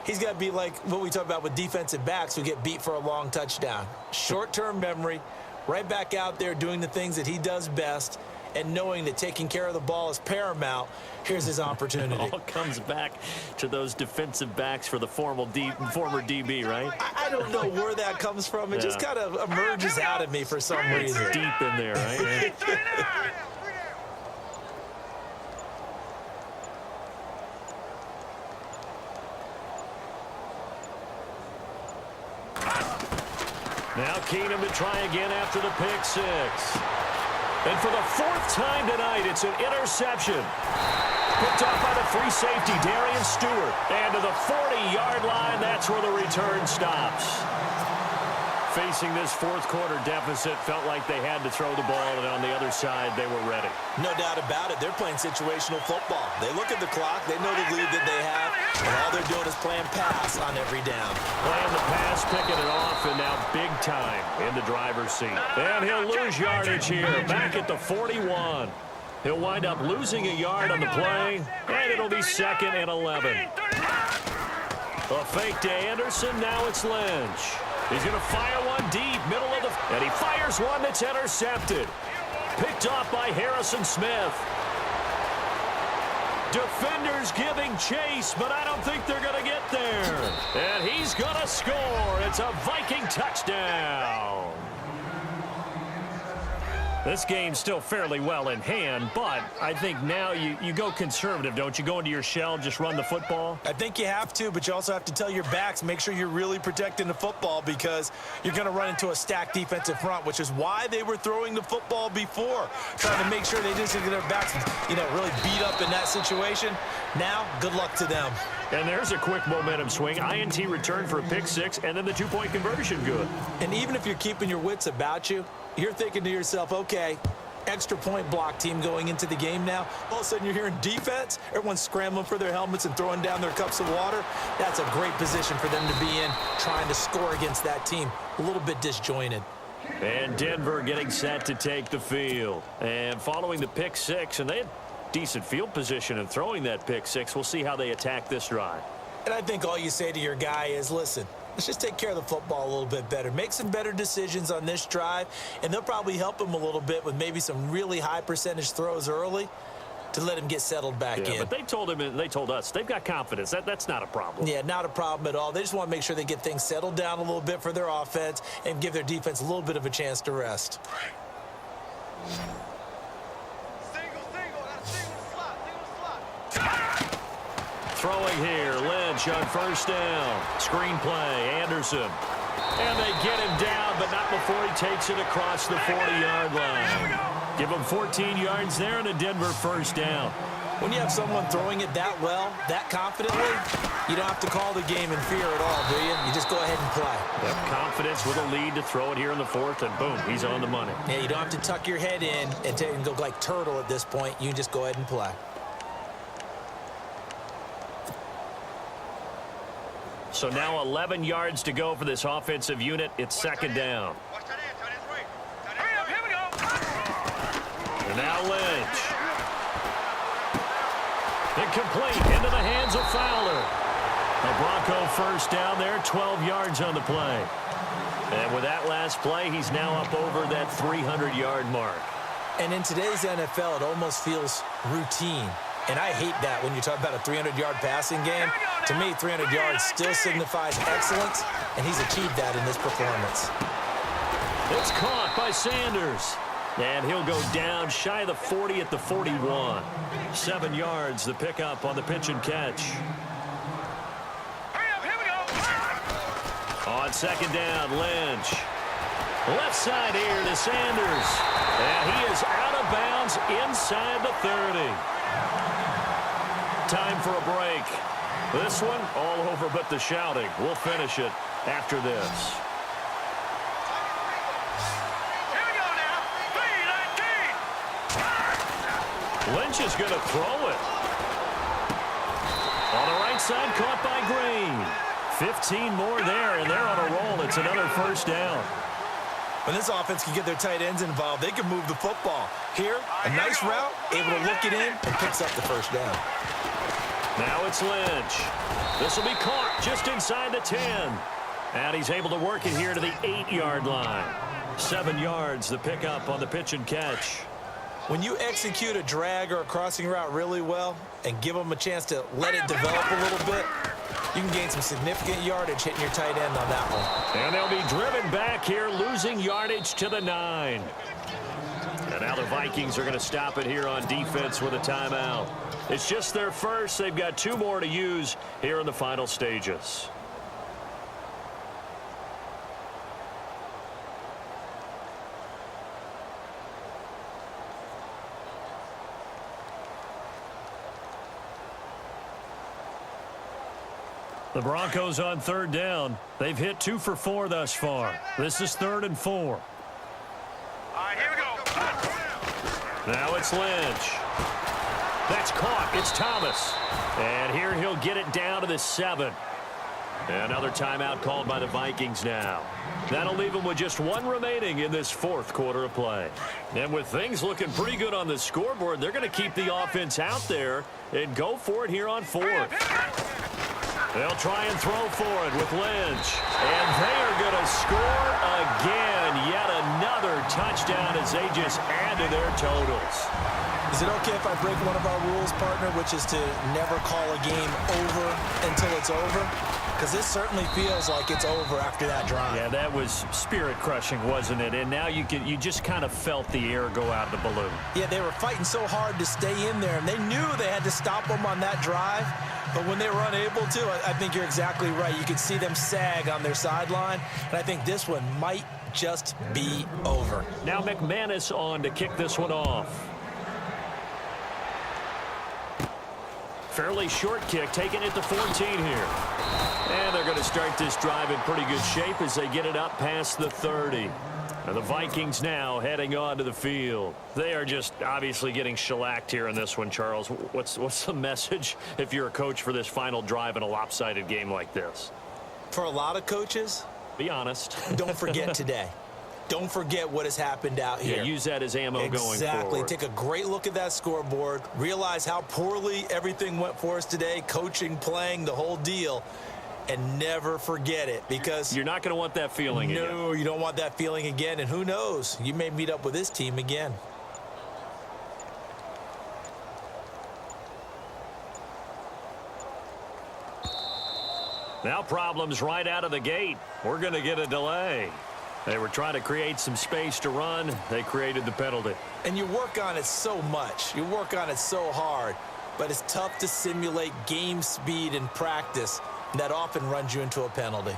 he's got to be like what we talk about with defensive backs who get beat for a long touchdown. Short-term memory, right back out there doing the things that he does best, and knowing that taking care of the ball is paramount. Here's his opportunity. It all comes back to those defensive backs for the former DB, right? I don't know where that comes from. It just kind of emerges out of me for some reason. It's deep in there, right? Now Keenum to try again after the pick six. And for the fourth time tonight, it's an interception. Picked off by the free safety, Darian Stewart. And to the 40-yard line, that's where the return stops. Facing this fourth quarter deficit, felt like they had to throw the ball, and on the other side, they were ready. No doubt about it. They're playing situational football. They look at the clock. They know the lead that they have, and all they're doing is playing pass on every down. Playing the pass, picking it off, and now big time in the driver's seat. And he'll lose yardage here, back at the 41. He'll wind up losing a yard on the play, and it'll be 2nd and 11. A fake to Anderson, now it's Lynch. He's going to fire one deep, middle of the... And he fires one that's intercepted. Picked off by Harrison Smith. Defenders giving chase, but I don't think they're going to get there. And he's going to score. It's a Viking touchdown. This game's still fairly well in hand, but I think now you go conservative, don't you? Go into your shell, just run the football? I think you have to, but you also have to tell your backs, make sure you're really protecting the football because you're going to run into a stacked defensive front, which is why they were throwing the football before, trying to make sure they didn't get their backs, really beat up in that situation. Now, good luck to them. And there's a quick momentum swing. INT return for a pick six, and then the two-point conversion good. And even if you're keeping your wits about you, you're thinking to yourself, okay, extra point block team going into the game now. All of a sudden you're hearing defense. Everyone's scrambling for their helmets and throwing down their cups of water. That's a great position for them to be in, trying to score against that team. A little bit disjointed. And Denver getting set to take the field. And following the pick six, and they had decent field position in throwing that pick six. We'll see how they attack this drive. And I think all you say to your guy is, listen, let's just take care of the football a little bit better. Make some better decisions on this drive, and they'll probably help him a little bit with maybe some really high percentage throws early to let him get settled back in. But they told him, and they told us, they've got confidence. That's not a problem. Yeah, not a problem at all. They just want to make sure they get things settled down a little bit for their offense and give their defense a little bit of a chance to rest. Throwing here, Lynch on first down. Screen play, Anderson. And they get him down, but not before he takes it across the 40-yard line. Give him 14 yards there and a Denver first down. When you have someone throwing it that well, that confidently, you don't have to call the game in fear at all, do you? You just go ahead and play. Yep, confidence with a lead to throw it here in the fourth, and boom, he's on the money. Yeah, you don't have to tuck your head in and go like turtle at this point. You can just go ahead and play. So now 11 yards to go for this offensive unit. It's second down. Watch that end, tight end's right. Tight Hurry end's up, here we go. And now Lynch. Incomplete into the hands of Fowler. A Bronco first down there, 12 yards on the play. And with that last play, he's now up over that 300-yard mark. And in today's NFL, it almost feels routine. And I hate that when you talk about a 300-yard passing game. To me, 300 yards still signifies excellence, and he's achieved that in this performance. It's caught by Sanders. And he'll go down shy of the 40 at the 41. 7 yards, the pickup on the pitch and catch. Hurry up, here we go. On second down, Lynch. Left side here to Sanders. And he is out of bounds inside the 30. Time for a break. This one all over but the shouting. We'll finish it after this. Here we go now. 3-19. Lynch is going to throw it. On the right side, caught by Green. 15 more there, and they're on a roll. It's another first down. When this offense can get their tight ends involved, they can move the football. Here, a nice route, able to look it in, and picks up the first down. Now it's Lynch. This will be caught just inside the 10. And he's able to work it here to the 8-yard line. 7 yards, the pickup on the pitch and catch. When you execute a drag or a crossing route really well and give them a chance to let it develop a little bit, you can gain some significant yardage hitting your tight end on that one. And they'll be driven back here, losing yardage to the 9. And now the Vikings are going to stop it here on defense with a timeout. It's just their first. They've got 2 more to use here in the final stages. The Broncos on third down. They've hit 2 for 4 thus far. This is 3rd and 4. All right, here we go. Now it's Lynch. That's caught. It's Thomas. And here he'll get it down to the 7. Another timeout called by the Vikings now. That'll leave them with just 1 remaining in this 4th quarter of play. And with things looking pretty good on the scoreboard, they're going to keep the offense out there and go for it here on 4th. They'll try and throw for it with Lynch. And they are going to score again. Yet another touchdown as they just add to their totals. Is it okay if I break one of our rules, partner, which is to never call a game over until it's over? Because this certainly feels like it's over after that drive. Yeah, that was spirit-crushing, wasn't it? And now you just kind of felt the air go out of the balloon. Yeah, they were fighting so hard to stay in there, and they knew they had to stop them on that drive. But when they were unable to, I think you're exactly right. You could see them sag on their sideline, and I think this one might just be over. Now McManus on to kick this one off. Fairly short kick, taking it to 14 here. And they're going to start this drive in pretty good shape as they get it up past the 30. And the Vikings now heading on to the field. They are just obviously getting shellacked here in this one, Charles. What's the message if you're a coach for this final drive in a lopsided game like this? For a lot of coaches, be honest. Don't forget today. Don't forget what has happened out here. Yeah, use that as ammo going forward. Exactly. Take a great look at that scoreboard. Realize how poorly everything went for us today. Coaching, playing, the whole deal. And never forget it, because you're not going to want that feeling again. No, you don't want that feeling again. And who knows? You may meet up with this team again. Now problems right out of the gate. We're going to get a delay. They were trying to create some space to run. They created the penalty. And you work on it so much. You work on it so hard. But it's tough to simulate game speed in practice. That often runs you into a penalty.